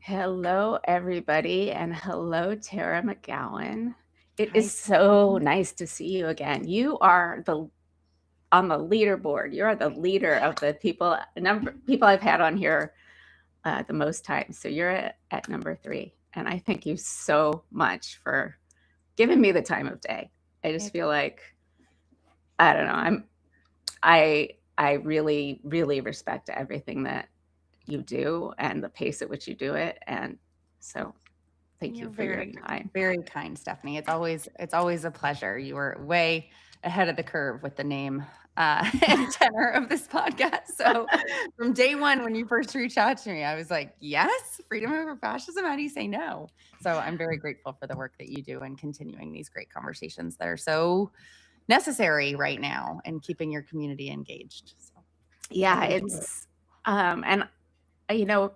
Hello, everybody, and hello, Tara McGowan. It Hi, is so Sam. nice to see you again. You are the on the leaderboard. You are the leader of the people I've had on here the most times. So you're at number 3, and I thank you so much for giving me the time of day. I just It's feel like I don't know. I really really respect everything that you do and the pace at which you do it, and so thank you You're for your very, time. very kind, Stephanie. It's always a pleasure. You were way ahead of the curve with the name and tenor of this podcast. So from day one, when you first reached out to me, I was like, yes, freedom over fascism. How do you say no? So I'm very grateful for the work that you do and continuing these great conversations that are so necessary right now and keeping your community engaged. So I Yeah, appreciate it. and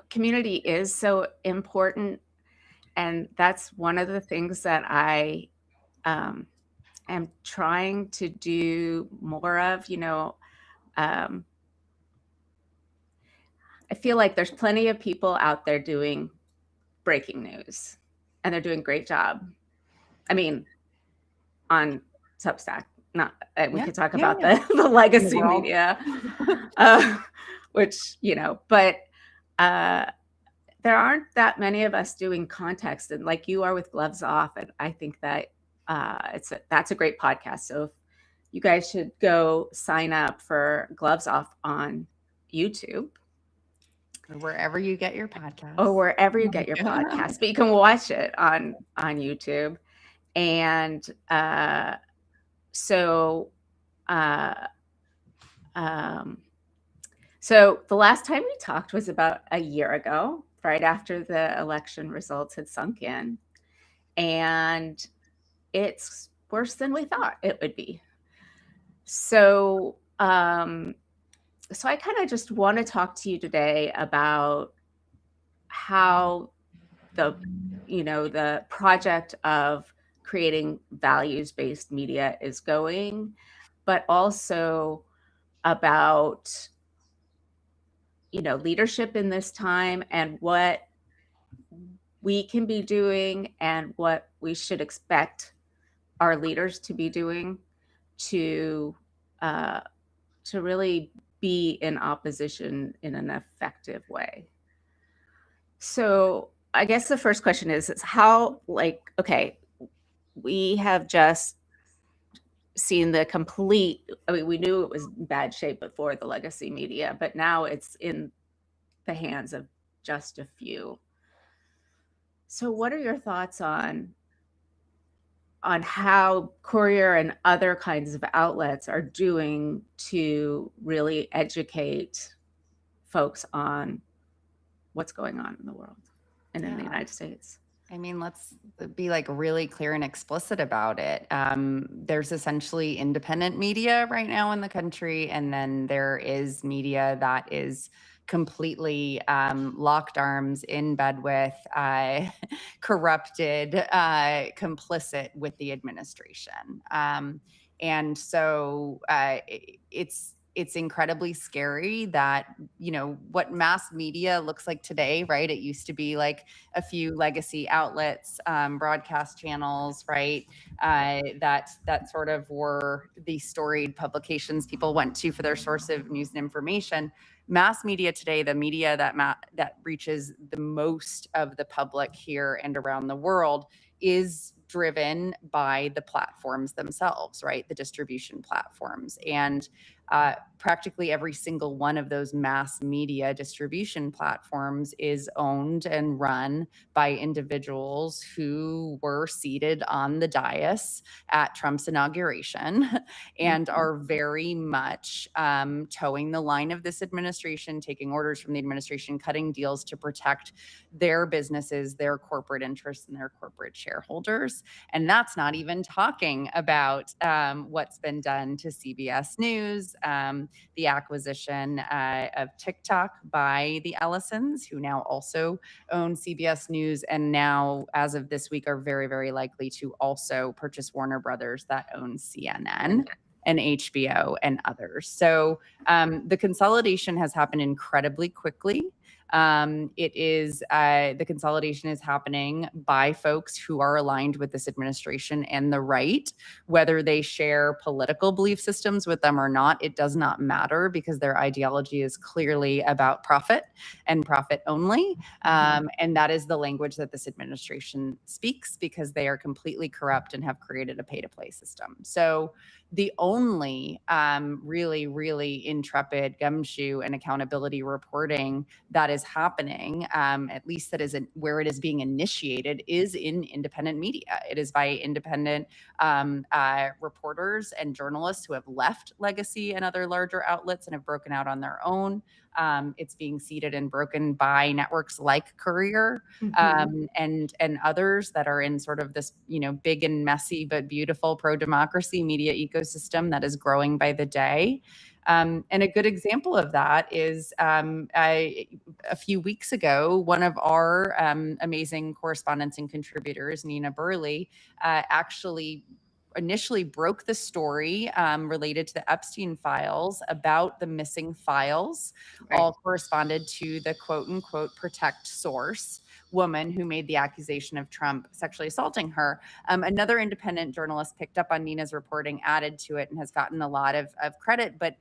community is so important, and that's one of the things that I um, am trying to do more of. Um, I feel like there's plenty of people out there doing breaking news, and they're doing a great job. I mean, on Substack, not we Yeah. could talk Yeah. about Yeah. the In the legacy world. media, uh, which but. Uh, there aren't that many of us doing context, and like you are with Gloves Off, and I think that that's a great podcast. So if you guys should go sign up for Gloves Off on YouTube Or wherever you get your or podcasts. wherever you get your podcast, but you can watch it on YouTube. And so uh, um, so the last time we talked was about a year ago, right after the election results had sunk in, and it's worse than we thought it would be. So, so I kind of just want to talk to you today about how the the project of creating values-based media is going, but also about leadership in this time and what we can be doing and what we should expect our leaders to be doing to uh, to really be in opposition in an effective way. So I guess the first question is how, like, okay, we have just seen the complete, I mean, we knew it was in bad shape before the legacy media, but now it's in the hands of just a few. So what are your thoughts on how Courier and other kinds of outlets are doing to really educate folks on what's going on in the world and in the Yeah. United States? I mean, let's be like really clear and explicit about it. There's essentially independent media right now in the country, and then there is media that is completely locked arms, in bed with, corrupted, complicit with the administration. And so it's incredibly scary that what mass media looks like today, right? It used to be like a few legacy outlets, broadcast channels, right? That sort of were the storied publications people went to for their source of news and information. Mass media today, the media that reaches the most of the public here and around the world, is driven by the platforms themselves, right? The distribution platforms. And practically every single one of those mass media distribution platforms is owned and run by individuals who were seated on the dais at Trump's inauguration and Mhm. are very much towing the line of this administration, taking orders from the administration, cutting deals to protect their businesses, their corporate interests, and their corporate shareholders. And that's not even talking about what's been done to CBS News, the acquisition of TikTok by the Ellisons, who now also own CBS News, and now, as of this week, are very, very likely to also purchase Warner Brothers, that owns CNN and HBO and others. So the consolidation has happened incredibly quickly. It is the consolidation is happening by folks who are aligned with this administration and the right, whether they share political belief systems with them or not. It does not matter because their ideology is clearly about profit and profit only. And that is the language that this administration speaks because they are completely corrupt and have created a pay-to-play system. So the only really, really intrepid gumshoe and accountability reporting that is happening, at least that is where it is being initiated, is in independent media. It is by independent reporters and journalists who have left Legacy and other larger outlets and have broken out on their own. It's being seeded and broken by networks like Courier and others that are in sort of this, big and messy but beautiful pro-democracy media ecosystem that is growing by the day. And a good example of that is a few weeks ago, one of our amazing correspondents and contributors, Nina Burley, actually initially broke the story related to the Epstein files about the missing files, all corresponded to the quote unquote protect source woman who made the accusation of Trump sexually assaulting her. Another independent journalist picked up on Nina's reporting, added to it, and has gotten a lot of credit, but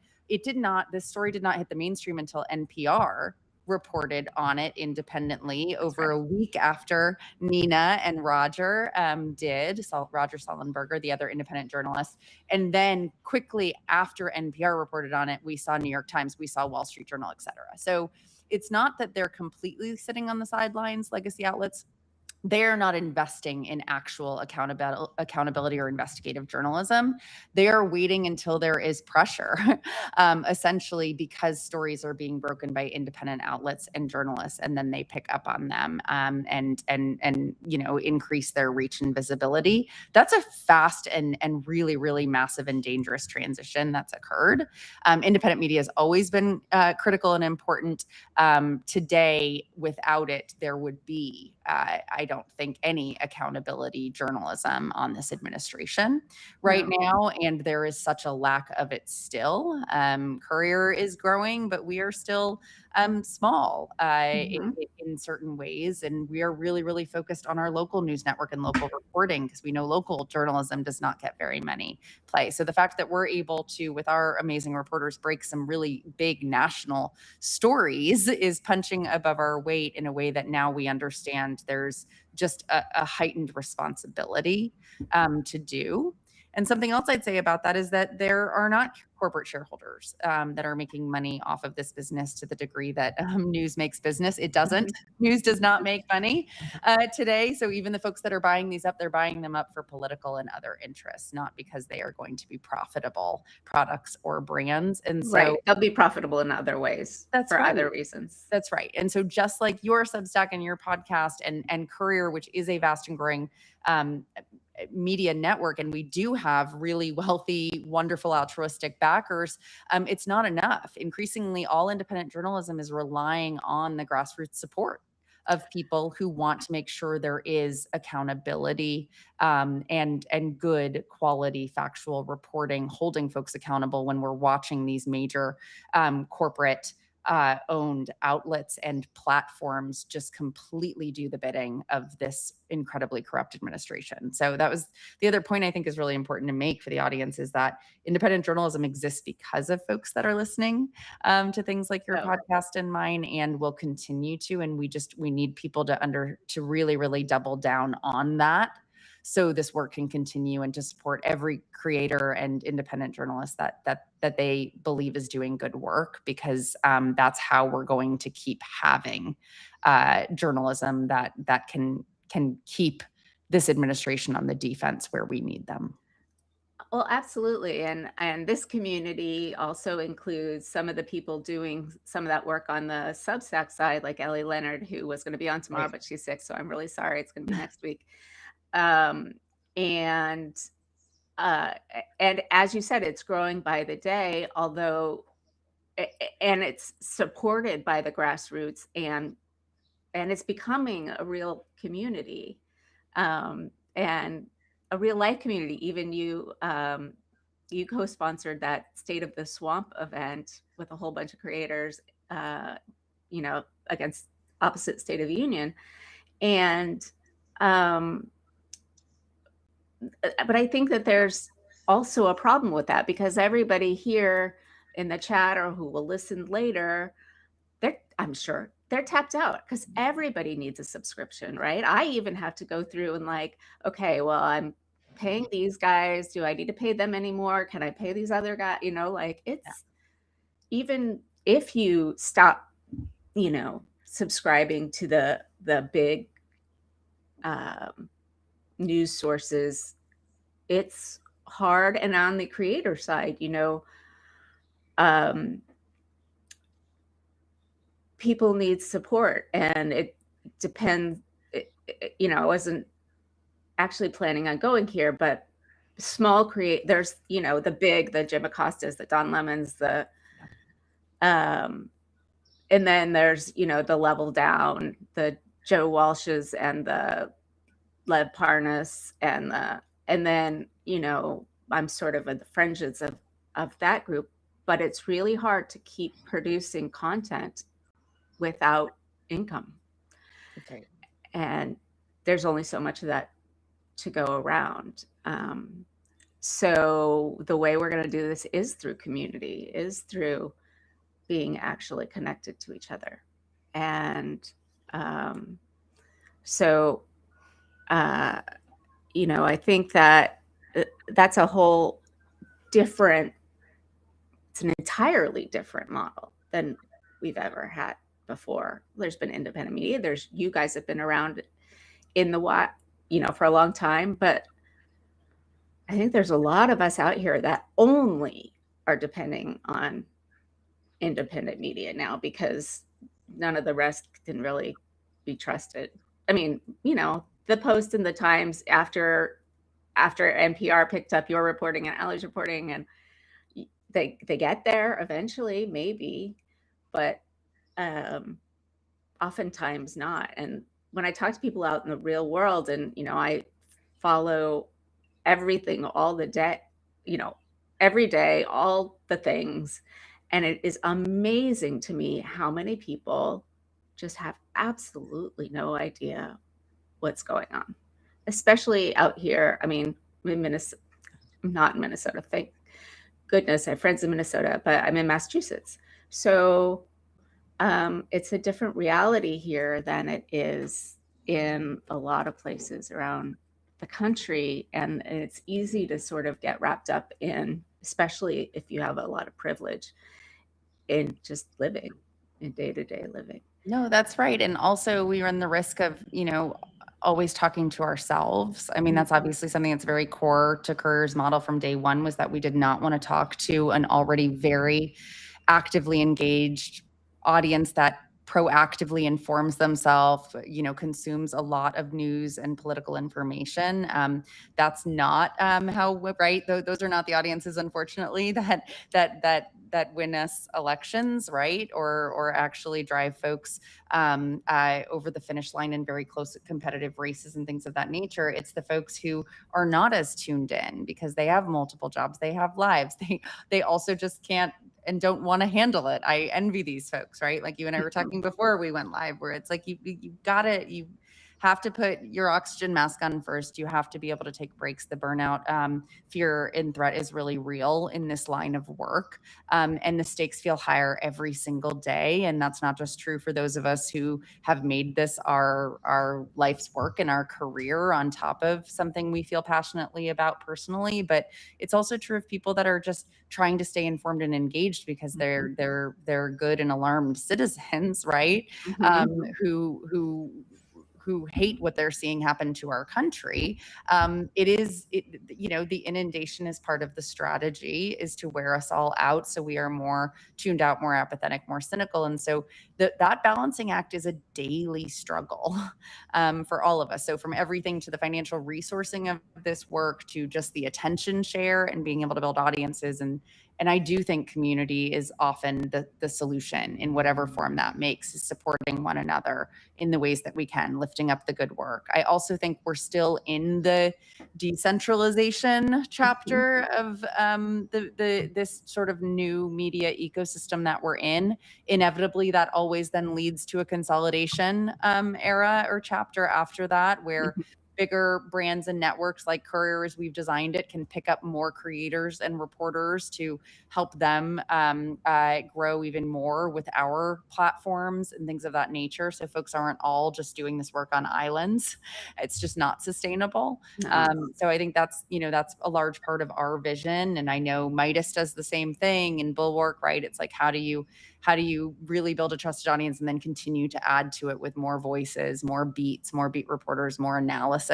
this story did not hit the mainstream until NPR reported on it independently over a week after Nina and Roger did. So Roger Sullenberger, the other independent journalist. And then quickly after NPR reported on it, we saw New York Times, we saw Wall Street Journal, et cetera. So it's not that they're completely sitting on the sidelines, legacy outlets. They're not investing in actual accountability or investigative journalism. They are waiting until there is pressure, essentially because stories are being broken by independent outlets and journalists, and then they pick up on them and increase their reach and visibility. That's a fast and really, really massive and dangerous transition that's occurred. Independent media has always been critical and important. Today, without it, there would be, I don't think, any accountability journalism on this administration right now. And there is such a lack of it still. Courier is growing, but we are still small in certain ways. And we are really, really focused on our local news network and local reporting because we know local journalism does not get very many play. So the fact that we're able to, with our amazing reporters, break some really big national stories is punching above our weight in a way that now we understand there's just a heightened responsibility to do. And something else I'd say about that is that there are not corporate shareholders that are making money off of this business to the degree that news makes business. It doesn't. News does not make money today. So even the folks that are buying these up, they're buying them up for political and other interests, not because they are going to be profitable products or brands. And so they'll be profitable in other ways for other reasons. That's right. And so just like your Substack and your podcast and Courier, which is a vast and growing media network, and we do have really wealthy, wonderful, altruistic backers, it's not enough. Increasingly, all independent journalism is relying on the grassroots support of people who want to make sure there is accountability and good quality factual reporting, holding folks accountable when we're watching these major corporate owned outlets and platforms just completely do the bidding of this incredibly corrupt administration. So that was the other point I think is really important to make for the audience, is that independent journalism exists because of folks that are listening to things like your podcast and mine, and will continue to. And we need people to really, really double down on that, so this work can continue, and to support every creator and independent journalist that they believe is doing good work, because that's how we're going to keep having journalism that can keep this administration on the defense where we need them. Well, absolutely. And this community also includes some of the people doing some of that work on the Substack side, like Ellie Leonard, who was going to be on tomorrow, but she's sick. So I'm really sorry. It's going to be next week. And as you said, it's growing by the day, and it's supported by the grassroots, and it's becoming a real community, and a real life community. Even you co-sponsored that State of the Swamp event with a whole bunch of creators, against opposite State of the Union. And but I think that there's also a problem with that, because everybody here in the chat or who will listen later, I'm sure they're tapped out, because everybody needs a subscription, right? I even have to go through and like, okay, well, I'm paying these guys. Do I need to pay them anymore? Can I pay these other guys? Like it's, even if you stop, subscribing to the big news sources, it's hard. And on the creator side, people need support, and it depends. I wasn't actually planning on going here, but small there's, the Jim Acostas, the Don Lemons, and then there's, the level down, the Joe Walshes and the Lev Parnas and then, I'm sort of at the fringes of that group, but it's really hard to keep producing content without income. Okay. And there's only so much of that to go around. So the way we're going to do this is through community, is through being actually connected to each other. And so, I think that that's a whole different, it's an entirely different model than we've ever had before. There's been independent media. You guys have been around in the for a long time, but I think there's a lot of us out here that only are depending on independent media now, because none of the rest can really be trusted. I mean, the Post and the Times, after NPR picked up your reporting and Allie's reporting, and they get there eventually, maybe, but oftentimes not. And when I talk to people out in the real world, and I follow everything all the day, every day, all the things, and it is amazing to me how many people just have absolutely no idea what's going on, especially out here. I mean, in Minnesota, I'm not in Minnesota, thank goodness. I have friends in Minnesota, but I'm in Massachusetts. So it's a different reality here than it is in a lot of places around the country. And it's easy to sort of get wrapped up in, especially if you have a lot of privilege, in just living, in day-to-day living. No, that's right. And also we run the risk of, always talking to ourselves. I mean, that's obviously something that's very core to Courier's model from day one, was that we did not want to talk to an already very actively engaged audience that proactively informs themselves, consumes a lot of news and political information. That's not how, right? Those are not the audiences, unfortunately, that win us elections, right? Or actually drive folks over the finish line in very close competitive races and things of that nature. It's the folks who are not as tuned in because they have multiple jobs, they have lives, they also just can't and don't want to handle it. I envy these folks, right? Like you and I were talking before we went live, where it's like you have to put your oxygen mask on first. You have to be able to take breaks. The burnout, fear and threat is really real in this line of work. And the stakes feel higher every single day. And that's not just true for those of us who have made this our life's work and our career on top of something we feel passionately about personally, but it's also true of people that are just trying to stay informed and engaged because they're good and alarmed citizens, right? Who hate what they're seeing happen to our country. The inundation is part of the strategy, is to wear us all out. So we are more tuned out, more apathetic, more cynical. And so that balancing act is a daily struggle for all of us. So from everything to the financial resourcing of this work to just the attention share and being able to build audiences and And I do think community is often the solution in whatever form that makes, is supporting one another in the ways that we can, lifting up the good work. I also think we're still in the decentralization chapter of this sort of new media ecosystem that we're in. Inevitably, that always then leads to a consolidation era or chapter after that, where bigger brands and networks like Courier, as we've designed it, can pick up more creators and reporters to help them grow even more with our platforms and things of that nature. So folks aren't all just doing this work on islands. It's just not sustainable. So I think that's a large part of our vision. And I know Midas does the same thing, and Bulwark, right? It's like, how do you really build a trusted audience and then continue to add to it with more voices, more beats, more beat reporters, more analysis?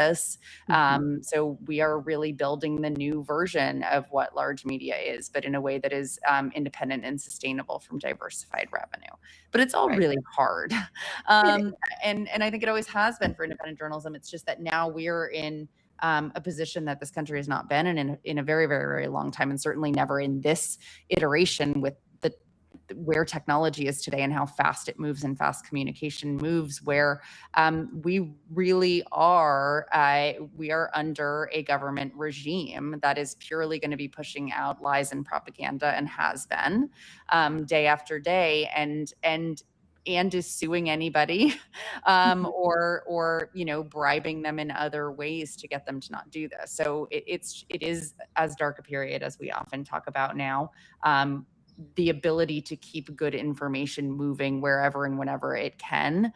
So we are really building the new version of what large media is, but in a way that is independent and sustainable from diversified revenue. But it's all really hard. And I think it always has been for independent journalism. It's just that now we're in a position that this country has not been in a very, very, very long time, and certainly never in this iteration with where technology is today and how fast it moves and fast communication moves, where we really are under a government regime that is purely going to be pushing out lies and propaganda, and has been day after day, and is suing anybody or bribing them in other ways to get them to not do this. So it is as dark a period as we often talk about now. The ability to keep good information moving wherever and whenever it can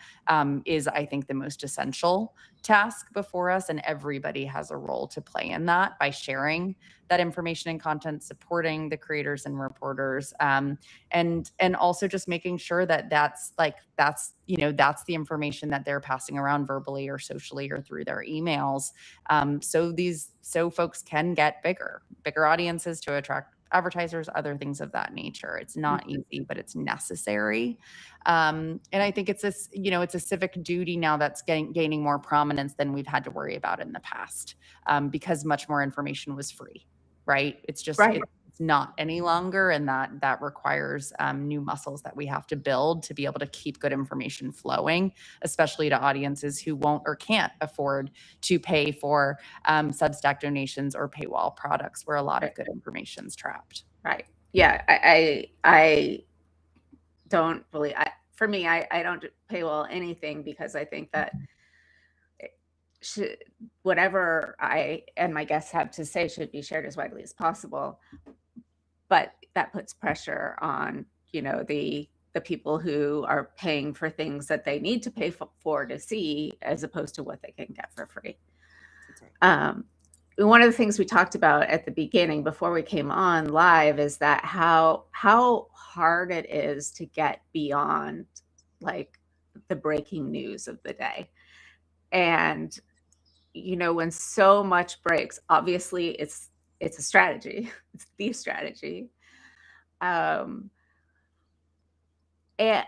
is, I think, the most essential task before us. And everybody has a role to play in that by sharing that information and content, supporting the creators and reporters, and also just making sure that that's the information that they're passing around verbally or socially or through their emails, so folks can get bigger audiences to attract advertisers, other things of that nature. It's not easy, but it's necessary. And I think it's a civic duty now that's gaining more prominence than we've had to worry about in the past, because much more information was free, right? It's just, it's not any longer. And that requires new muscles that we have to build to be able to keep good information flowing, especially to audiences who won't or can't afford to pay for Substack donations or paywall products, where a lot of good information is trapped. Right. Yeah. I don't really, for me, I don't paywall anything, because I think that whatever I and my guests have to say should be shared as widely as possible. But that puts pressure on, the people who are paying for things that they need to pay for to see, as opposed to what they can get for free. That's right. One of the things we talked about at the beginning before we came on live is that how hard it is to get beyond like the breaking news of the day. And, when so much breaks, obviously it's a strategy. It's the strategy. And I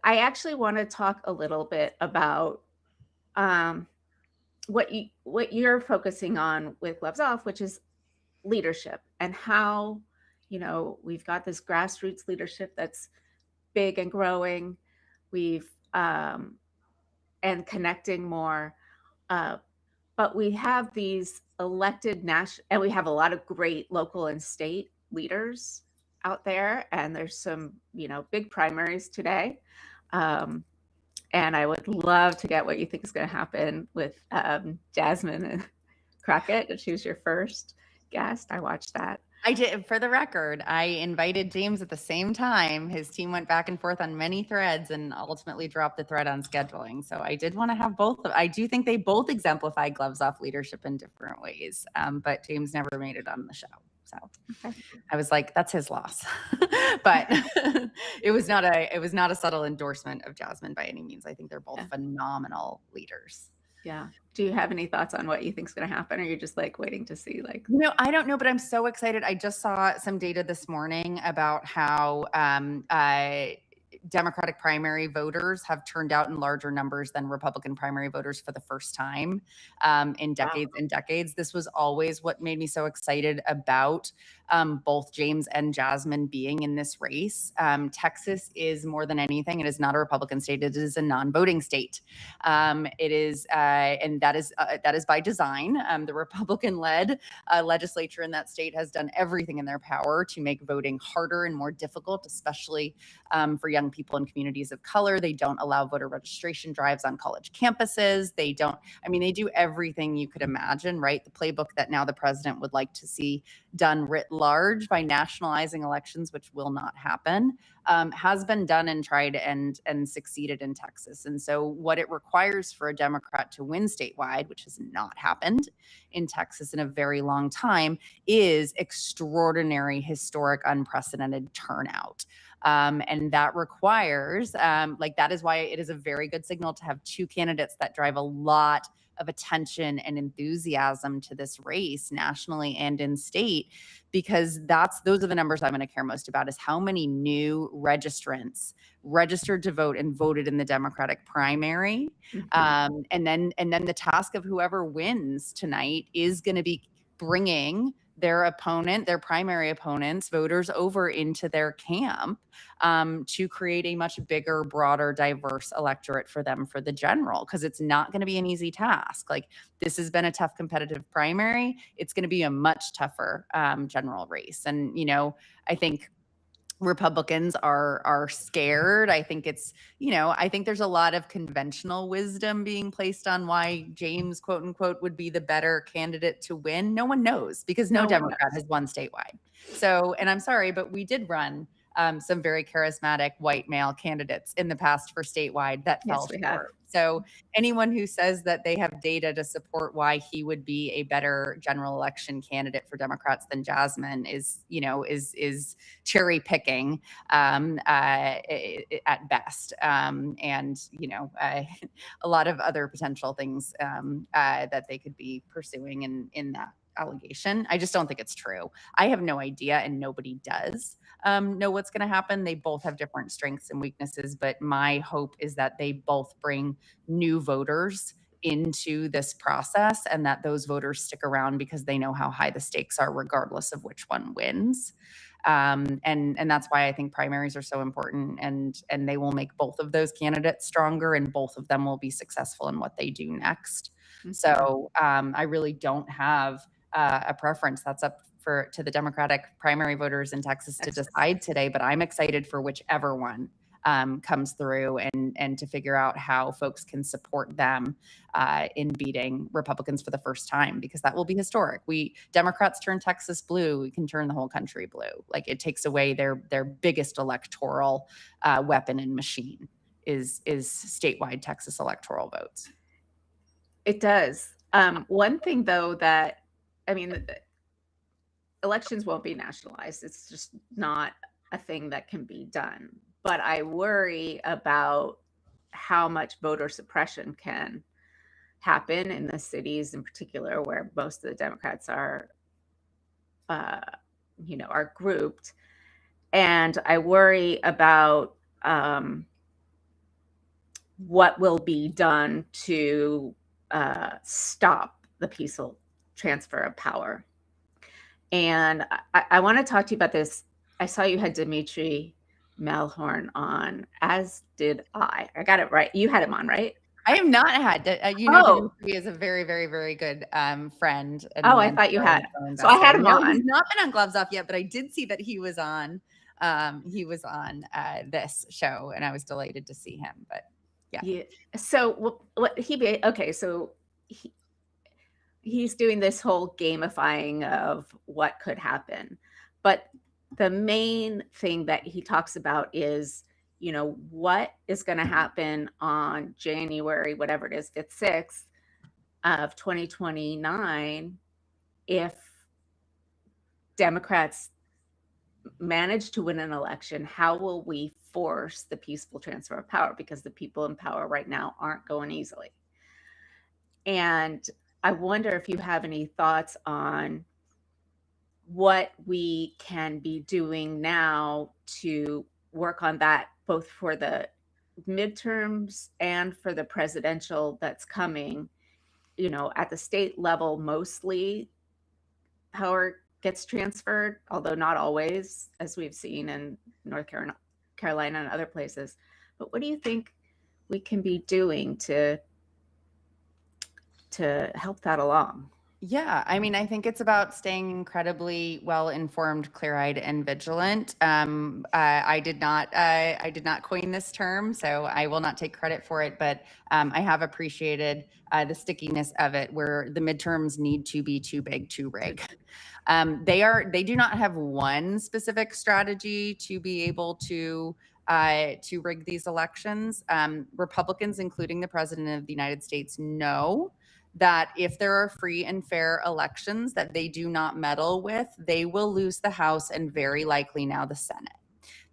actually want to talk a little bit about what you're focusing on with Gloves Off, which is leadership, and how, we've got this grassroots leadership that's big and growing. We've and connecting more. But we have these elected national, and we have a lot of great local and state leaders out there. And there's some, big primaries today. And I would love to get what you think is going to happen with Jasmine Crockett. She was your first guest. I watched that. I did. For the record, I invited James at the same time. His team went back and forth on many threads and ultimately dropped the thread on scheduling. So I did want to have both. I do think they both exemplify Gloves Off leadership in different ways. But James never made it on the show. So I was like, that's his loss. But it was not a subtle endorsement of Jasmine by any means. I think they're both phenomenal leaders. Yeah. Do you have any thoughts on what you think is going to happen? Or you're just like waiting to see? Like, no, I don't know, but I'm so excited. I just saw some data this morning about how Democratic primary voters have turned out in larger numbers than Republican primary voters for the first time in decades and decades. This was always what made me so excited about both James and Jasmine being in this race. Texas is, more than anything, it is not a Republican state. It is a non-voting state. It is, and that is by design. The Republican-led legislature in that state has done everything in their power to make voting harder and more difficult, especially for young people in communities of color. They don't allow voter registration drives on college campuses. They do everything you could imagine, right? The playbook that now the president would like to see done writ large by nationalizing elections, which will not happen, has been done and tried and succeeded in Texas. And so what it requires for a Democrat to win statewide, which has not happened in Texas in a very long time, is extraordinary, historic, unprecedented turnout. And that requires, that is why it is a very good signal to have two candidates that drive a lot of attention and enthusiasm to this race nationally and in state, because those are the numbers I'm going to care most about, is how many new registrants registered to vote and voted in the Democratic primary. And then the task of whoever wins tonight is going to be bringing their primary opponents, voters, over into their camp to create a much bigger, broader, diverse electorate for them for the general, because it's not going to be an easy task. Like, this has been a tough competitive primary. It's going to be a much tougher general race. And, I think Republicans are scared. I think I think there's a lot of conventional wisdom being placed on why James, quote unquote, would be the better candidate to win. No one knows, because no Democrat has won statewide. So, and I'm sorry, but we did run some very charismatic white male candidates in the past for statewide that fell short. So anyone who says that they have data to support why he would be a better general election candidate for Democrats than Jasmine is cherry picking at best. And a lot of other potential things that they could be pursuing in that allegation. I just don't think it's true. I have no idea, and nobody does know what's going to happen. They both have different strengths and weaknesses, but my hope is that they both bring new voters into this process, and that those voters stick around because they know how high the stakes are, regardless of which one wins. And that's why I think primaries are so important, and they will make both of those candidates stronger, and both of them will be successful in what they do next. So I really don't have a preference. That's up to the Democratic primary voters in Texas to decide today, but I'm excited for whichever one comes through, and to figure out how folks can support them in beating Republicans for the first time, because that will be historic. Democrats turn Texas blue, we can turn the whole country blue. Like, it takes away their biggest electoral weapon and machine is statewide Texas electoral votes. It does. One thing, though, elections won't be nationalized. It's just not a thing that can be done. But I worry about how much voter suppression can happen in the cities in particular, where most of the Democrats are grouped. And I worry about what will be done to stop the peaceful transfer of power. And I want to talk to you about this. I saw you had Dimitri Melhorn on, as did I. I got it right. You had him on, right? I have not had. Dimitri is a very, very, very good friend. I thought you had. So I had him on. He's not been on Gloves Off yet, but I did see that he was on. This show, and I was delighted to see him. But yeah. So he's doing this whole gamifying of what could happen. But the main thing that he talks about is, what is going to happen on January, whatever it is, 5th, 6th of 2029, if Democrats manage to win an election. How will we force the peaceful transfer of power? Because the people in power right now aren't going easily. And I wonder if you have any thoughts on what we can be doing now to work on that, both for the midterms and for the presidential that's coming, at the state level. Mostly power gets transferred, although not always, as we've seen in North Carolina and other places. But what do you think we can be doing to help that along? Yeah, I mean, I think it's about staying incredibly well-informed, clear-eyed, and vigilant. I did not coin this term, so I will not take credit for it. But I have appreciated the stickiness of it, where the midterms need to be too big to rig. They do not have one specific strategy to be able to rig these elections. Republicans, including the President of the United States, know that if there are free and fair elections that they do not meddle with, they will lose the House and very likely now the Senate.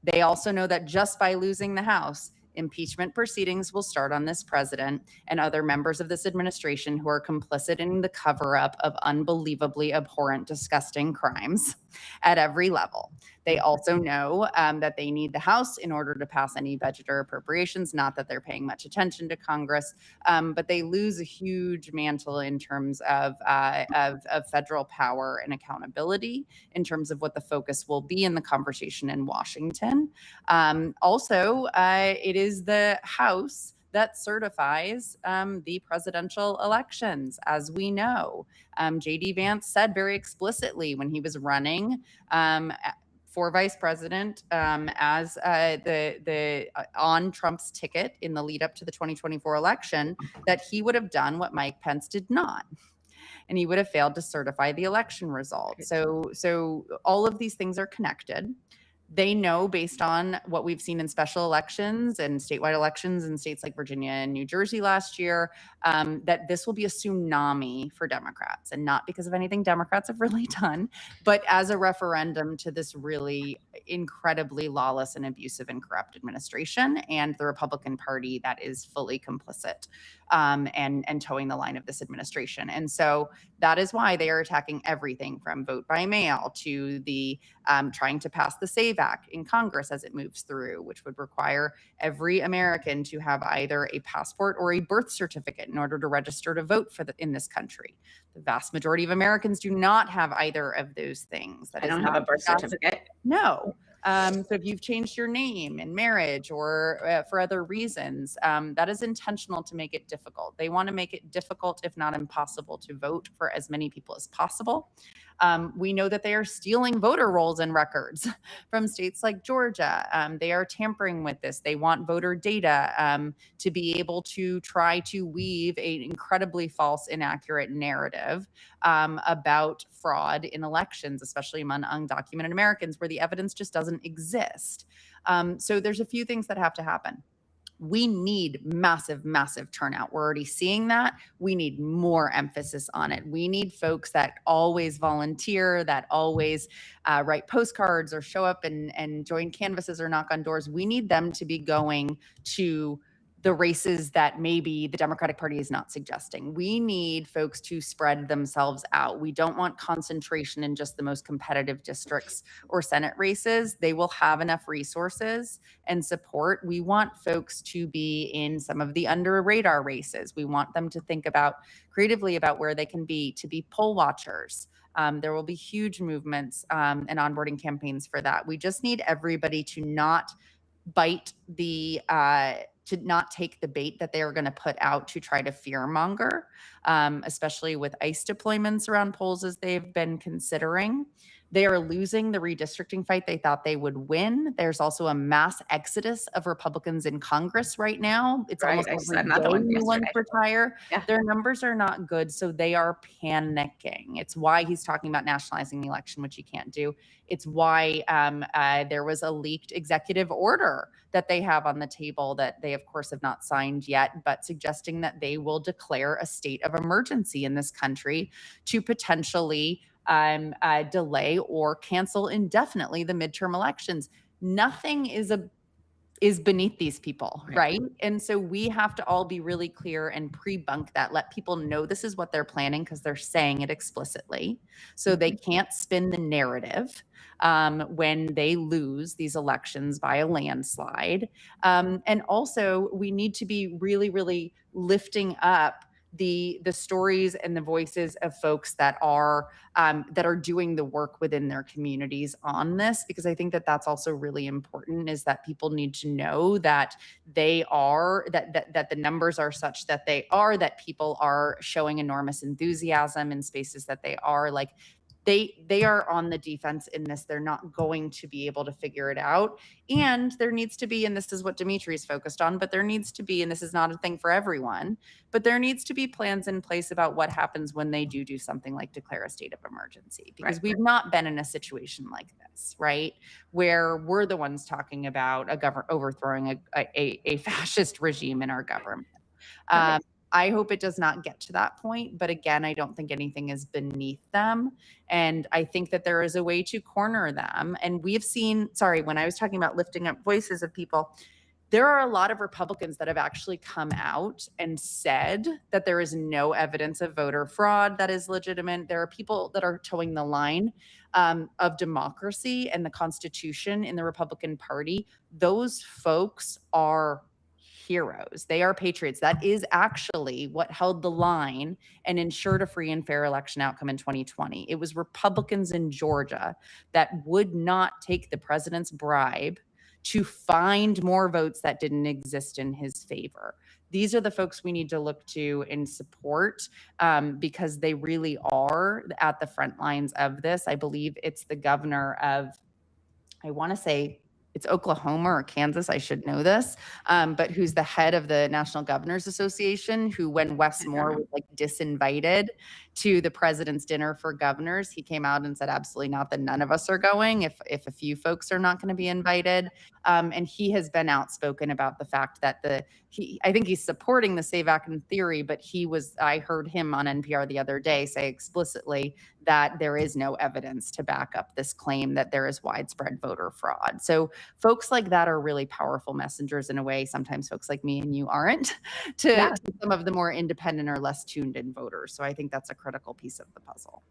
They also know that just by losing the House, impeachment proceedings will start on this president and other members of this administration who are complicit in the cover-up of unbelievably abhorrent, disgusting crimes at every level. They also know that they need the House in order to pass any budget or appropriations. Not that they're paying much attention to Congress, but they lose a huge mantle in terms of federal power and accountability, in terms of what the focus will be in the conversation in Washington. Also, it is the House that certifies the presidential elections, as we know. J.D. Vance said very explicitly when he was running for vice president as on Trump's ticket in the lead up to the 2024 election, that he would have done what Mike Pence did not. And he would have failed to certify the election results. So all of these things are connected. They know, based on what we've seen in special elections and statewide elections in states like Virginia and New Jersey last year, that this will be a tsunami for Democrats, and not because of anything Democrats have really done, but as a referendum to this really incredibly lawless and abusive and corrupt administration and the Republican Party that is fully complicit and towing the line of this administration. And so that is why they are attacking everything from vote by mail to the trying to pass the SAVE Act in Congress as it moves through, which would require every American to have either a passport or a birth certificate in order to register to vote in this country. The vast majority of Americans do not have either of those things. I don't have a birth certificate. No. So if you've changed your name in marriage or for other reasons, that is intentional to make it difficult. They want to make it difficult, if not impossible, to vote for as many people as possible. We know that they are stealing voter rolls and records from states like Georgia. They are tampering with this. They want voter data to be able to try to weave an incredibly false, inaccurate narrative about fraud in elections, especially among undocumented Americans, where the evidence just doesn't exist. So there's a few things that have to happen. We need massive, massive turnout. We're already seeing that. We need more emphasis on it. We need folks that always volunteer, that always write postcards or show up and join canvases or knock on doors. We need them to be going to the races that maybe the Democratic Party is not suggesting. We need folks to spread themselves out. We don't want concentration in just the most competitive districts or Senate races. They will have enough resources and support. We want folks to be in some of the under radar races. We want them to think creatively about where they can be, to be poll watchers. There will be huge movements and onboarding campaigns for that. We just need everybody to not bite to not take the bait that they are going to put out to try to fearmonger, especially with ICE deployments around polls as they've been considering. They are losing the redistricting fight they thought they would win. There's also a mass exodus of Republicans in Congress right now. It's Right, almost I saw every another day one new ones yesterday. retire. Yeah. Their numbers are not good, so they are panicking. It's why he's talking about nationalizing the election, which he can't do. It's why there was a leaked executive order that they have on the table that they, of course, have not signed yet, but suggesting that they will declare a state of emergency in this country to potentially delay or cancel indefinitely the midterm elections. Nothing is beneath these people, right? And so we have to all be really clear and pre-bunk that, let people know this is what they're planning, because they're saying it explicitly. So they can't spin the narrative when they lose these elections by a landslide. And also, we need to be really, really lifting up the stories and the voices of folks that are doing the work within their communities on this, because I think that that's also really important, is that people need to know that they are that the numbers are such that that people are showing enormous enthusiasm in spaces that they are like they are on the defense in this. They're not going to be able to figure it out. And there needs to be, and this is what Dimitri's focused on, but there needs to be, and this is not a thing for everyone, but there needs to be plans in place about what happens when they do something like declare a state of emergency, because we've not been in a situation like this, right? Where we're the ones talking about overthrowing a fascist regime in our government. I hope it does not get to that point. But again, I don't think anything is beneath them. And I think that there is a way to corner them. And we've seen, when I was talking about lifting up voices of people, there are a lot of Republicans that have actually come out and said that there is no evidence of voter fraud that is legitimate. There are people that are towing the line of democracy and the Constitution in the Republican Party. Those folks are heroes. They are patriots. That is actually what held the line and ensured a free and fair election outcome in 2020. It was Republicans in Georgia that would not take the president's bribe to find more votes that didn't exist in his favor. These are the folks we need to look to and support because they really are at the front lines of this. I believe it's the governor of, I want to say, it's Oklahoma or Kansas, I should know this, but who's the head of the National Governors Association, who when Wes Moore was like disinvited to the president's dinner for governors, he came out and said, absolutely not, that none of us are going if a few folks are not going to be invited. And he has been outspoken about the fact that I think he's supporting the SAVE Act in theory, but I heard him on NPR the other day say explicitly that there is no evidence to back up this claim that there is widespread voter fraud. So folks like that are really powerful messengers in a way sometimes folks like me and you aren't to some of the more independent or less tuned in voters. So I think that's a critical piece of the puzzle.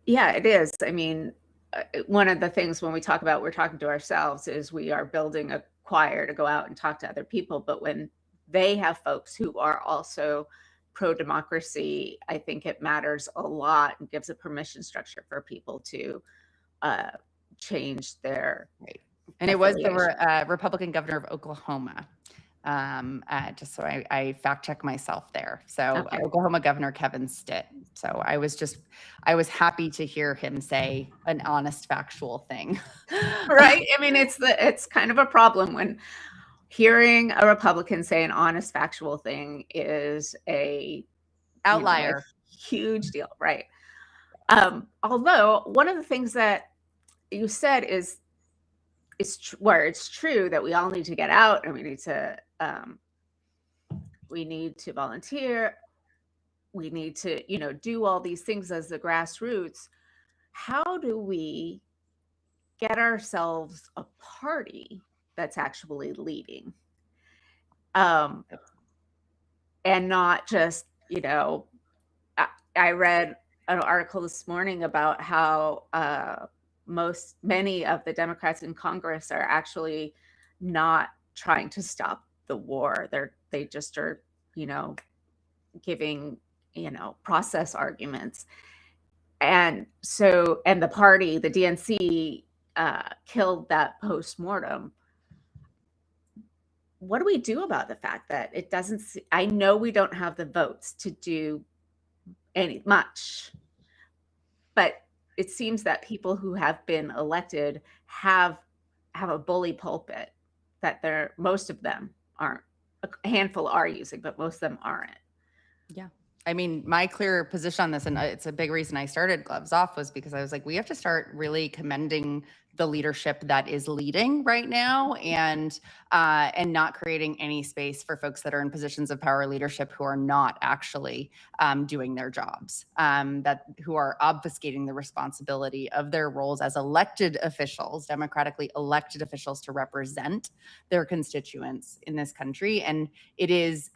Yeah, it is. I mean, one of the things when we're talking to ourselves is we are building a choir to go out and talk to other people. But when they have folks who are also pro-democracy, I think it matters a lot and gives a permission structure for people to change their And it was the Republican governor of Oklahoma. Just so I fact check myself there. So Oklahoma Governor Kevin Stitt. So I was happy to hear him say an honest, factual thing. Right. I mean, it's kind of a problem when hearing a Republican say an honest, factual thing is a outlier, huge deal. Right. Although one of the things that you said is where it's true that we all need to get out and we need to volunteer. We need to, do all these things as the grassroots. How do we get ourselves a party that's actually leading? And not just, I read an article this morning about how many of the Democrats in Congress are actually not trying to stop the war. They just are, giving, process arguments. And the party, the DNC, killed that postmortem. What do we do about the fact that it doesn't? I know we don't have the votes to do much, but it seems that people who have been elected have a bully pulpit that most of them aren't. A handful are using, but most of them aren't. Yeah. I mean, my clear position on this, and it's a big reason I started Gloves Off, was because I was like, we have to start really commending the leadership that is leading right now, and not creating any space for folks that are in positions of power leadership who are not actually doing their jobs, who are obfuscating the responsibility of their roles as elected officials, democratically elected officials, to represent their constituents in this country. And it is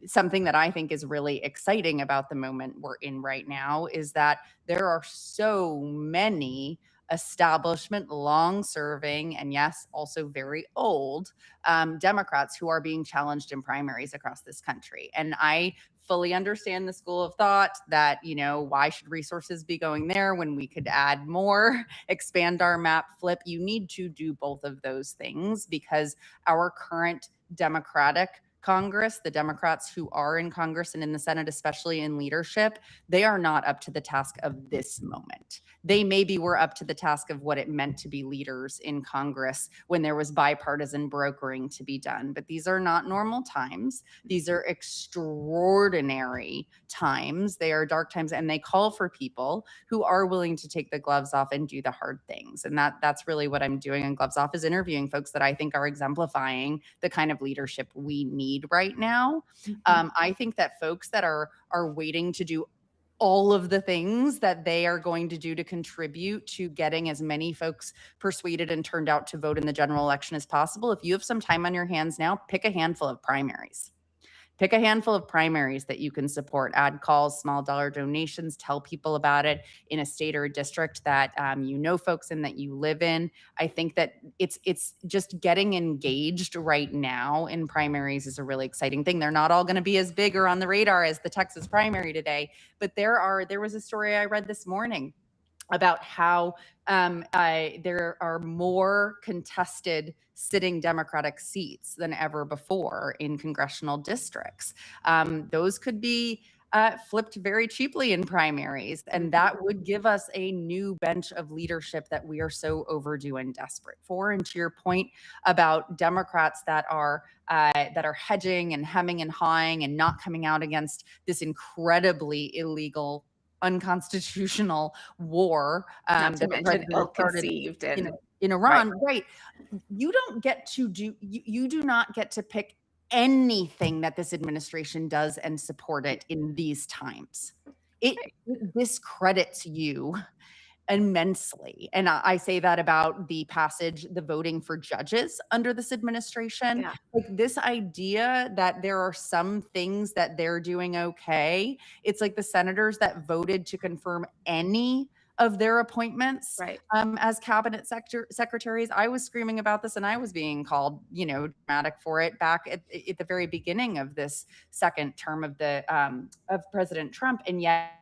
something that I think is really exciting about the moment we're in right now is that there are so many establishment, long serving, and yes, also very old Democrats who are being challenged in primaries across this country. And I fully understand the school of thought that, why should resources be going there when we could add more, expand our map, flip? You need to do both of those things because our current Democratic Congress, the Democrats who are in Congress and in the Senate, especially in leadership, they are not up to the task of this moment. They maybe were up to the task of what it meant to be leaders in Congress when there was bipartisan brokering to be done. But these are not normal times. These are extraordinary times. They are dark times, and they call for people who are willing to take the gloves off and do the hard things. And that's really what I'm doing on Gloves Off, is interviewing folks that I think are exemplifying the kind of leadership we need right now. I think that folks that are waiting to do all of the things that they are going to do to contribute to getting as many folks persuaded and turned out to vote in the general election as possible. If you have some time on your hands now, pick a handful of primaries. Pick a handful of primaries that you can support. Add calls, small dollar donations, tell people about it in a state or a district that folks in, that you live in. I think that it's just getting engaged right now in primaries is a really exciting thing. They're not all going to be as big or on the radar as the Texas primary today, but there was a story I read this morning about how there are more contested sitting Democratic seats than ever before in congressional districts. Those could be flipped very cheaply in primaries, and that would give us a new bench of leadership that we are so overdue and desperate for. And to your point about Democrats that are hedging and hemming and hawing and not coming out against this incredibly illegal, unconstitutional war Not to that the mention president started ill-conceived and in Iran, right? You don't get to you do not get to pick anything that this administration does and support it in these times. It discredits you immensely. And I say that about the voting for judges under this administration. Yeah. Like, this idea that there are some things that they're doing okay. It's like the senators that voted to confirm any of their appointments as cabinet secretaries. I was screaming about this, and I was being called, dramatic for it back at the very beginning of this second term of of President Trump. And yet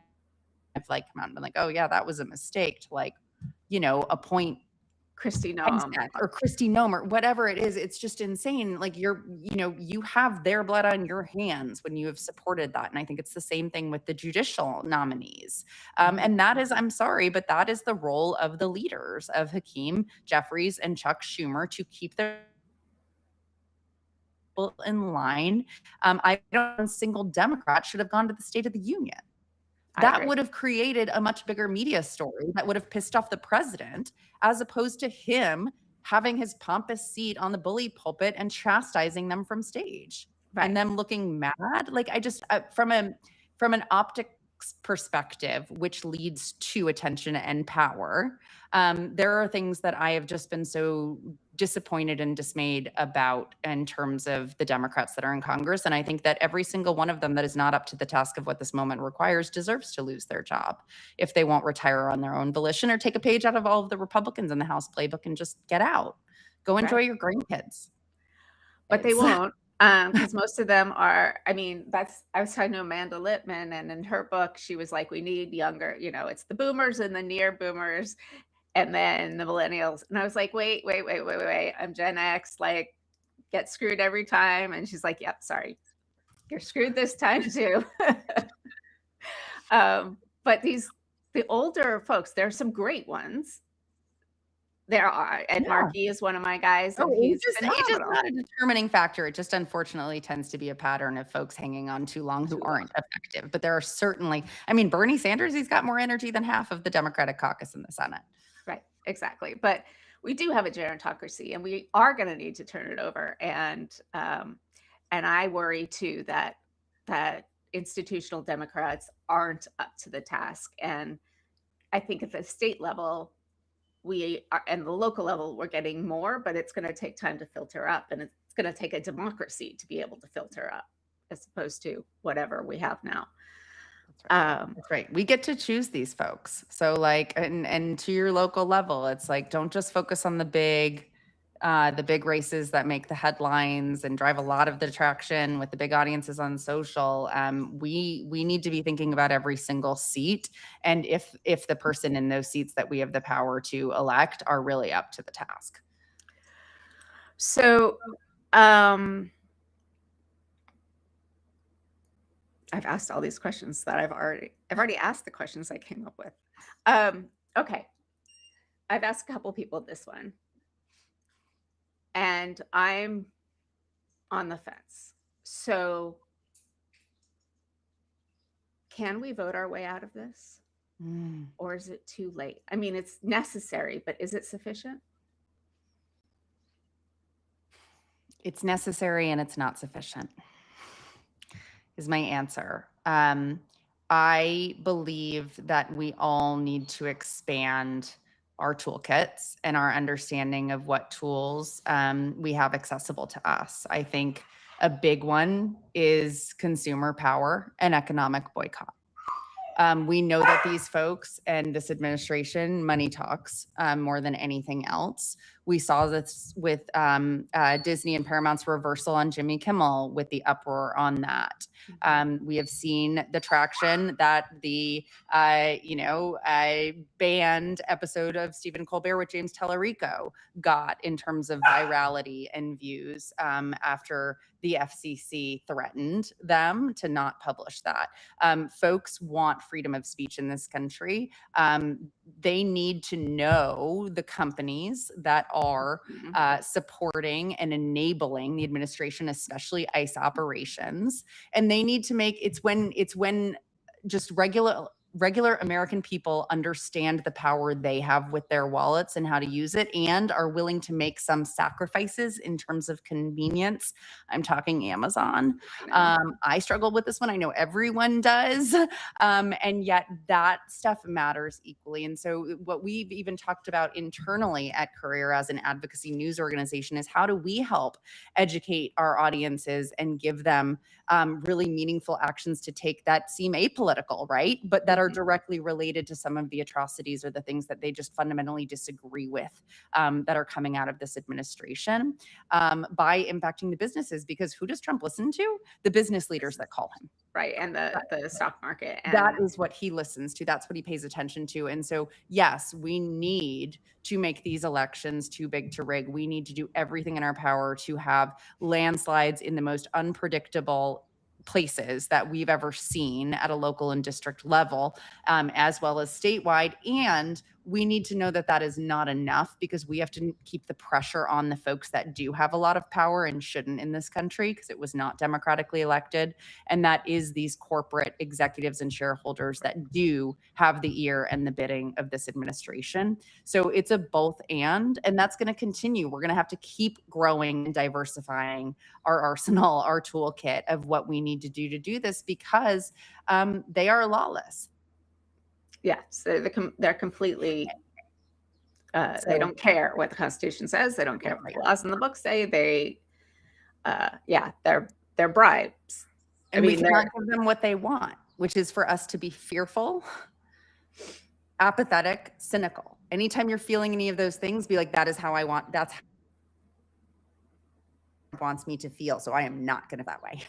I've come out and been like, oh yeah, that was a mistake to appoint Kristi Noem or Kristi Noem or whatever it is. It's just insane. Like, you have their blood on your hands when you have supported that. And I think it's the same thing with the judicial nominees. And that is, I'm sorry, but that is the role of the leaders of Hakeem Jeffries and Chuck Schumer, to keep their people in line. I don't think a single Democrat should have gone to the State of the Union. That would have created a much bigger media story that would have pissed off the president, as opposed to him having his pompous seat on the bully pulpit and chastising them from stage and them looking mad. Like, I just, from an optics perspective, which leads to attention and power, there are things that I have just been so disappointed and dismayed about in terms of the Democrats that are in Congress. And I think that every single one of them that is not up to the task of what this moment requires deserves to lose their job if they won't retire on their own volition, or take a page out of all of the Republicans in the House playbook and just get out. Go enjoy your grandkids. But they won't, because most of them are, I was talking to Amanda Littman, and in her book, she was like, we need younger, it's the boomers and the near boomers, and then the millennials. And I was like, wait, I'm Gen X, like, get screwed every time. And she's like, yep, sorry, you're screwed this time too. But the older folks, there are some great ones. There are. Ed Markey is one of my guys. And he's just not a determining factor. It just unfortunately tends to be a pattern of folks hanging on too long who aren't effective. But there are certainly, Bernie Sanders, he's got more energy than half of the Democratic caucus in the Senate. Right, exactly. But we do have a gerontocracy, and we are going to need to turn it over. And I worry too that institutional Democrats aren't up to the task. And I think at the state level, we are, and the local level, we're getting more, but it's going to take time to filter up, and it's going to take a democracy to be able to filter up, as opposed to whatever we have now. That's right. We get to choose these folks. So like, and to your local level, it's like, don't just focus on the big races that make the headlines and drive a lot of the traction with the big audiences on social. We need to be thinking about every single seat, and if the person in those seats that we have the power to elect are really up to the task. So, I've asked all these questions that I've already asked the questions I came up with. Okay. I've asked a couple people this one, and I'm on the fence. So can we vote our way out of this? Or is it too late? I mean, it's necessary, but is it sufficient? It's necessary and it's not sufficient, is my answer. I believe that we all need to expand our toolkits and our understanding of what tools we have accessible to us. I think a big one is consumer power and economic boycott. We know that these folks and this administration, money talks more than anything else. We saw this with Disney and Paramount's reversal on Jimmy Kimmel, with the uproar on that. We have seen the traction that the banned episode of Stephen Colbert with James Tallarico got in terms of virality and views after the FCC threatened them to not publish that. Folks want freedom of speech in this country. They need to know the companies that are supporting and enabling the administration, especially ICE operations. And they need to make it's when just regular American people understand the power they have with their wallets and how to use it, and are willing to make some sacrifices in terms of convenience. I'm talking Amazon. I struggle with this one. I know everyone does. And yet that stuff matters equally. And so what we've even talked about internally at Courier as an advocacy news organization is, how do we help educate our audiences and give them really meaningful actions to take that seem apolitical, right? But that are directly related to some of the atrocities or the things that they just fundamentally disagree with that are coming out of this administration, by impacting the businesses. Because who does Trump listen to? The business leaders that call him. Right. And the stock market. And that is what he listens to. That's what he pays attention to. And so, yes, we need to make these elections too big to rig. We need to do everything in our power to have landslides in the most unpredictable places that we've ever seen at a local and district level, as well as statewide. And we need to know that that is not enough, because we have to keep the pressure on the folks that do have a lot of power and shouldn't in this country, because it was not democratically elected. And that is these corporate executives and shareholders that do have the ear and the bidding of this administration. So it's a both and that's going to continue. We're going to have to keep growing and diversifying our arsenal, our toolkit of what we need to do this, because they are lawless. Yeah, so they're completely, they don't care what the Constitution says. They don't care what the laws in the book say. They're bribes. And we cannot give them what they want, which is for us to be fearful, apathetic, cynical. Anytime you're feeling any of those things, be like, that is how I want, that's how it wants me to feel. So I am not going to that way.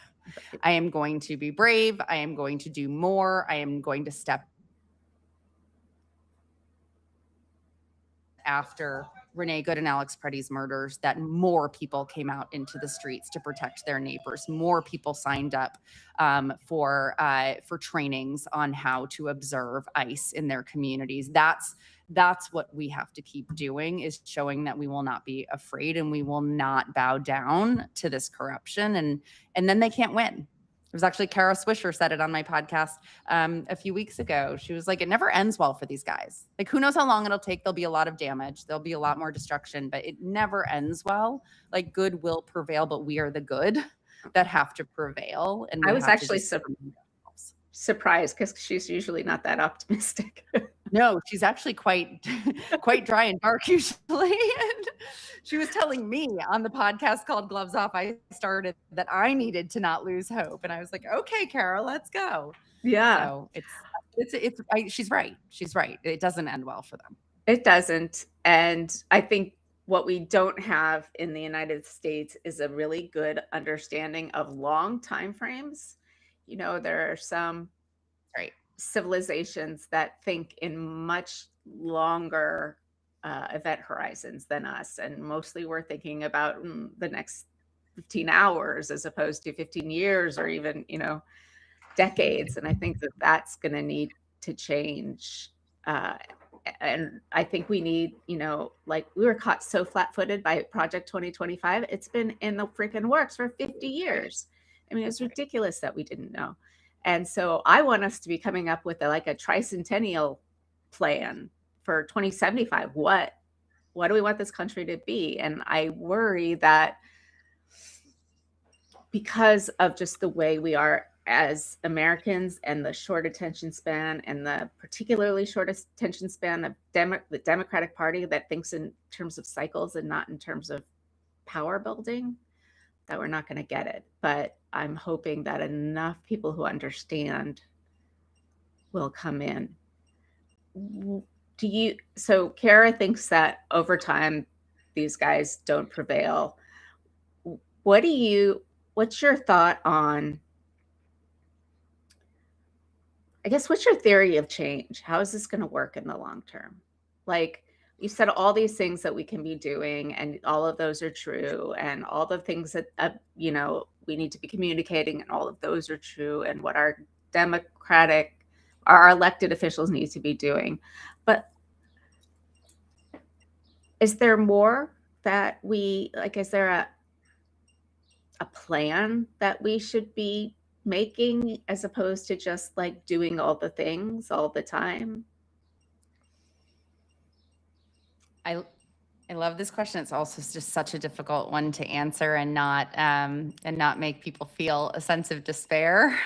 I am going to be brave. I am going to do more. I am going to step after Renee Good and Alex Preddy's murders, that more people came out into the streets to protect their neighbors. More people signed up for trainings on how to observe ICE in their communities. That's what we have to keep doing, is showing that we will not be afraid and we will not bow down to this corruption. And then they can't win. It was actually Kara Swisher said it on my podcast a few weeks ago. She was like, it never ends well for these guys. Like, who knows how long it'll take? There'll be a lot of damage. There'll be a lot more destruction, but it never ends well. Like, good will prevail, but we are the good that have to prevail. And I was actually surprised, because she's usually not that optimistic. No, she's actually quite dry and dark usually. And she was telling me on the podcast called Gloves Off I started that I needed to not lose hope. And I was like, okay, Kara, let's go. Yeah, So she's right. She's right. It doesn't end well for them. it doesn't. And I think what we don't have in the United States is a really good understanding of long time frames. You know, there are some Right. civilizations that think in much longer event horizons than us. And mostly we're thinking about the next 15 hours as opposed to 15 years or even, decades. And I think that that's going to need to change. Uh, and I think we need, like we were caught so flat footed by Project 2025. It's been in the freaking works for 50 years. I mean, it's ridiculous that we didn't know. And so I want us to be coming up with like a tricentennial plan for 2075. What do we want this country to be? And I worry that because of just the way we are as Americans and the short attention span and the particularly short attention span of the Democratic Party that thinks in terms of cycles and not in terms of power building, that we're not going to get it. But I'm hoping that enough people who understand will come in. So Kara thinks that over time these guys don't prevail. What's your thought on, I guess, what's your theory of change? How is this going to work in the long term? Like, you said all these things that we can be doing, and all of those are true, and all the things that, we need to be communicating, and all of those are true, and what our elected officials need to be doing. But is there more that is there a plan that we should be making as opposed to just like doing all the things all the time? I love this question. It's also just such a difficult one to answer and not make people feel a sense of despair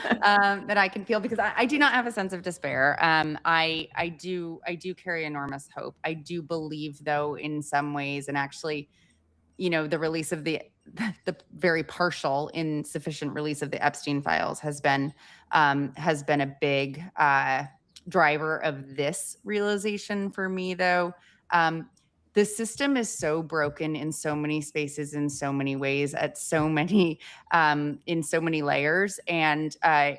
that I can feel, because I do not have a sense of despair. I do carry enormous hope. I do believe, though, in some ways, and actually, the release of the very partial, insufficient release of the Epstein files has been a big driver of this realization for me, though. The system is so broken in so many spaces, in so many ways, at so many in so many layers, and I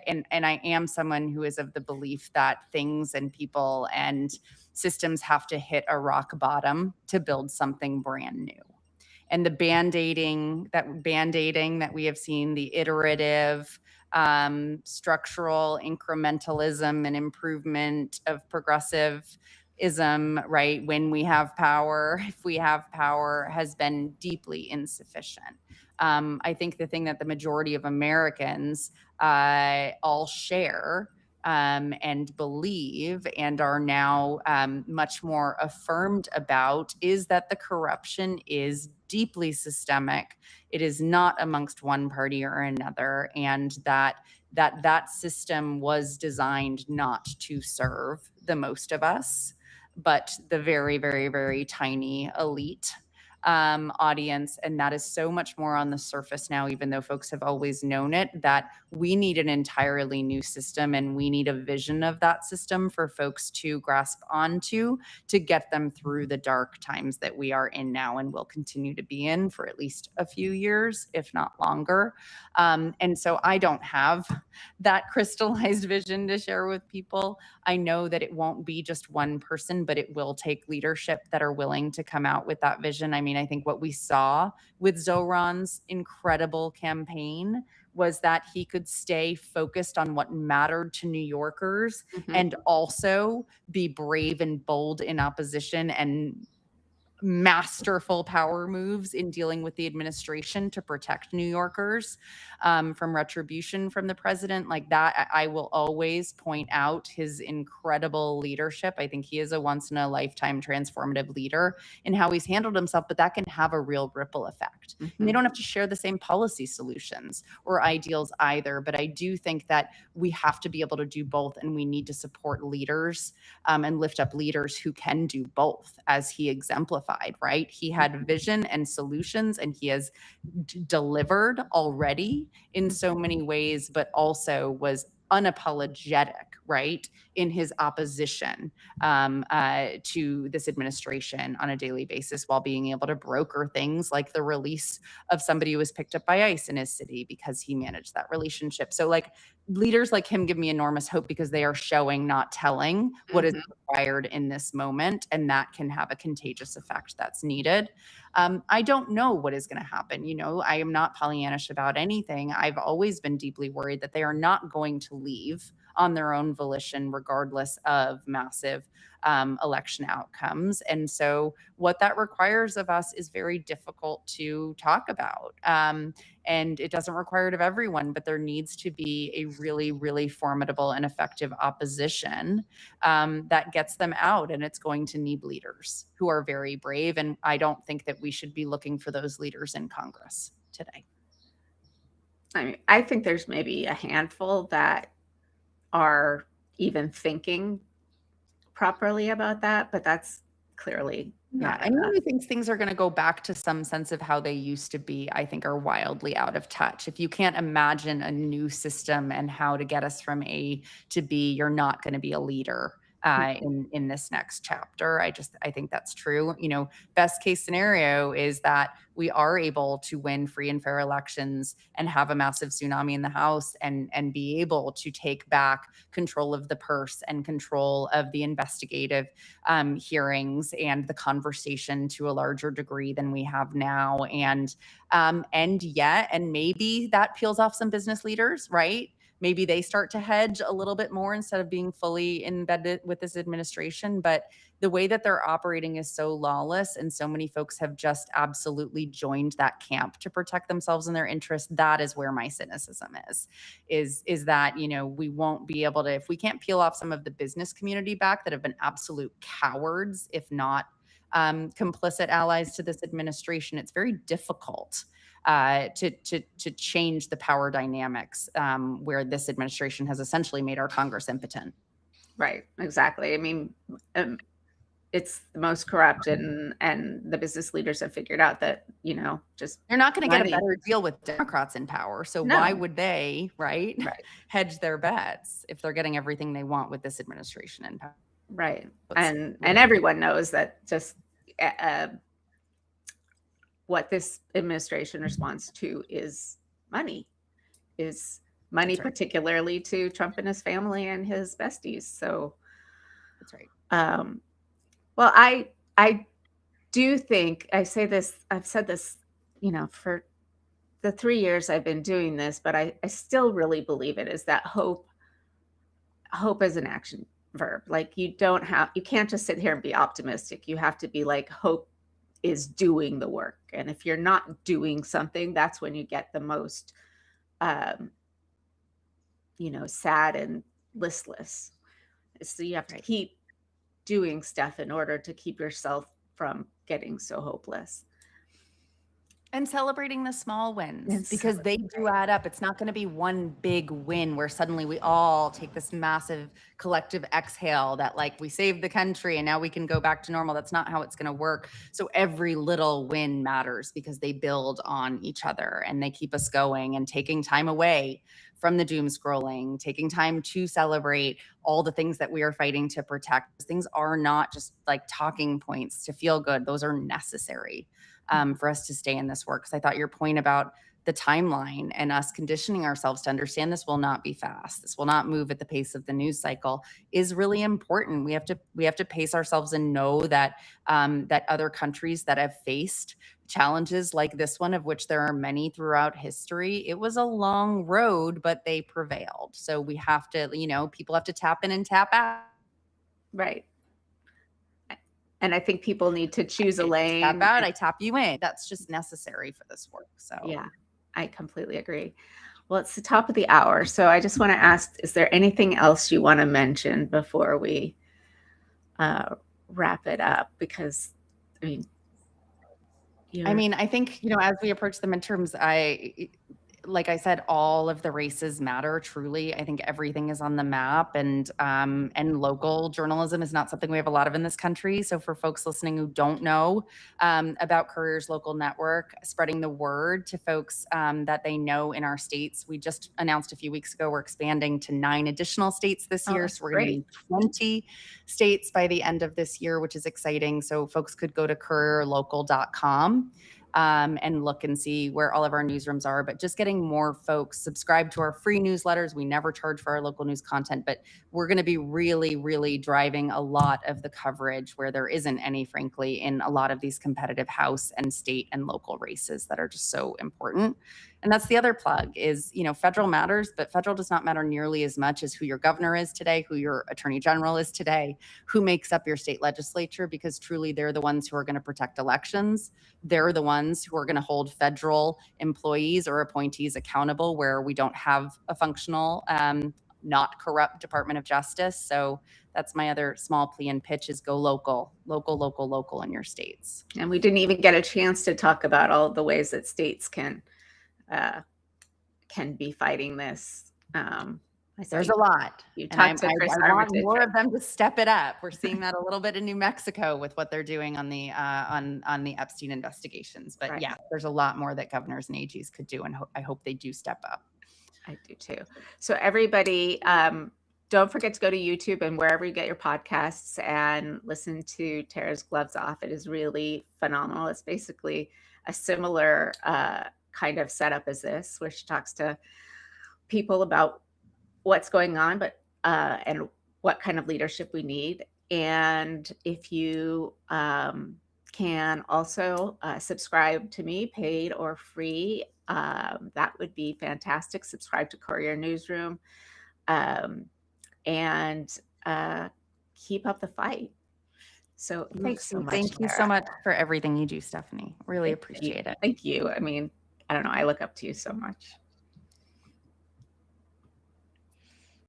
am someone who is of the belief that things and people and systems have to hit a rock bottom to build something brand new. And the band-aiding that we have seen, the iterative, structural incrementalism and improvement of progressivism, right? When we have power, if we have power, has been deeply insufficient. I think the thing that the majority of Americans all share and believe and are now much more affirmed about is that the corruption is deeply systemic. It is not amongst one party or another, and that system was designed not to serve the most of us, but the very, very, very tiny elite audience. And that is so much more on the surface now, even though folks have always known it, that we need an entirely new system, and we need a vision of that system for folks to grasp onto to get them through the dark times that we are in now and will continue to be in for at least a few years, if not longer. And so I don't have that crystallized vision to share with people. I know that it won't be just one person, but it will take leadership that are willing to come out with that vision. I mean, I think what we saw with Zohran's incredible campaign was that he could stay focused on what mattered to New Yorkers and also be brave and bold in opposition and masterful power moves in dealing with the administration to protect New Yorkers from retribution from the president. Like that, I will always point out his incredible leadership. I think he is a once in a lifetime transformative leader in how he's handled himself, but that can have a real ripple effect. And they don't have to share the same policy solutions or ideals either. But I do think that we have to be able to do both, and we need to support leaders and lift up leaders who can do both, as he exemplified. Right? He had vision and solutions, and he has delivered already in so many ways, but also was unapologetic, right, in his opposition to this administration on a daily basis, while being able to broker things like the release of somebody who was picked up by ICE in his city because he managed that relationship. So like leaders like him give me enormous hope, because they are showing, not telling, what is required in this moment, and that can have a contagious effect that's needed. I don't know what is going to happen. I am not Pollyannish about anything. I've always been deeply worried that they are not going to leave on their own volition, regardless of massive election outcomes. And so what that requires of us is very difficult to talk about. And it doesn't require it of everyone, but there needs to be a really, really formidable and effective opposition that gets them out. And it's going to need leaders who are very brave. And I don't think that we should be looking for those leaders in Congress today. I mean, I think there's maybe a handful that are even thinking properly about that, but that's clearly not anyone who thinks things are going to go back to some sense of how they used to be, I think, are wildly out of touch. If you can't imagine a new system and how to get us from A to B, you're not going to be a leader in this next chapter. I think that's true. Best case scenario is that we are able to win free and fair elections and have a massive tsunami in the House, and be able to take back control of the purse and control of the investigative hearings and the conversation to a larger degree than we have now. And maybe that peels off some business leaders, right? Maybe they start to hedge a little bit more instead of being fully embedded with this administration. But the way that they're operating is so lawless, and so many folks have just absolutely joined that camp to protect themselves and their interests. That is where my cynicism is that, we won't be able to, if we can't peel off some of the business community back that have been absolute cowards, if not complicit allies to this administration, it's very difficult to change the power dynamics where this administration has essentially made our Congress impotent. Right, exactly. I mean, it's the most corrupt, and the business leaders have figured out that, just they're not going to get a better deal with Democrats in power. So why would they, right, hedge their bets if they're getting everything they want with this administration in power? Right. And everyone knows that just what this administration responds to is money, particularly to Trump and his family and his besties. So that's right. Well, I do think, I've said this, for the 3 years I've been doing this, but I still really believe it is that hope is an action verb. Like, you can't just sit here and be optimistic. You have to be like, hope is doing the work. And if you're not doing something, that's when you get the most, sad and listless. So you have to keep doing stuff in order to keep yourself from getting so hopeless. And celebrating the small wins, because they do add up. It's not going to be one big win where suddenly we all take this massive collective exhale that, like, we saved the country and now we can go back to normal. That's not how it's going to work. So every little win matters, because they build on each other and they keep us going, and taking time away from the doom scrolling, taking time to celebrate all the things that we are fighting to protect. Things are not just like talking points to feel good. Those are necessary for us to stay in this work. Because I thought your point about the timeline and us conditioning ourselves to understand this will not be fast, this will not move at the pace of the news cycle, is really important. We have to pace ourselves and know that that other countries that have faced challenges like this one, of which there are many throughout history, it was a long road, but they prevailed. So we have to, people have to tap in and tap out. Right. And I think people need to choose a lane. Tap out, I tap you in. That's just necessary for this work. So yeah, I completely agree. Well, it's the top of the hour. So I just want to ask, is there anything else you want to mention before we wrap it up? Because, I think, as we approach the midterms, like I said, all of the races matter truly. I think everything is on the map, and local journalism is not something we have a lot of in this country. So for folks listening who don't know about Courier's local network, spreading the word to folks that they know in our states. We just announced a few weeks ago we're expanding to 9 additional states this year. That's So we're going to be in 20 states by the end of this year, which is exciting. So folks could go to courierlocal.com and look and see where all of our newsrooms are. But just getting more folks subscribe to our free newsletters. We never charge for our local news content, but we're going to be really, really driving a lot of the coverage where there isn't any, frankly, in a lot of these competitive House and state and local races that are just so important. And that's the other plug is, federal matters, but federal does not matter nearly as much as who your governor is today, who your attorney general is today, who makes up your state legislature, because truly they're the ones who are going to protect elections. They're the ones who are going to hold federal employees or appointees accountable where we don't have a functional, not corrupt Department of Justice. So that's my other small plea and pitch is go local in your states. And we didn't even get a chance to talk about all of the ways that states can be fighting this. There's a lot. You talked to Chris I want more of them to step it up. We're seeing that a little bit in New Mexico with what they're doing on the on the Epstein investigations. But yeah, there's a lot more that governors and AGs could do, and I hope they do step up. I do too. So everybody, don't forget to go to YouTube and wherever you get your podcasts and listen to Tara's Gloves Off. It is really phenomenal. It's basically a similar kind of setup as this, where she talks to people about what's going on, but and what kind of leadership we need. And if you can also subscribe to me, paid or free, that would be fantastic. Subscribe to Courier Newsroom, and keep up the fight. So thanks so much. Thank you so much for everything you do, Stephanie. Really appreciate it. Thank you. I mean, I don't know. I look up to you so much.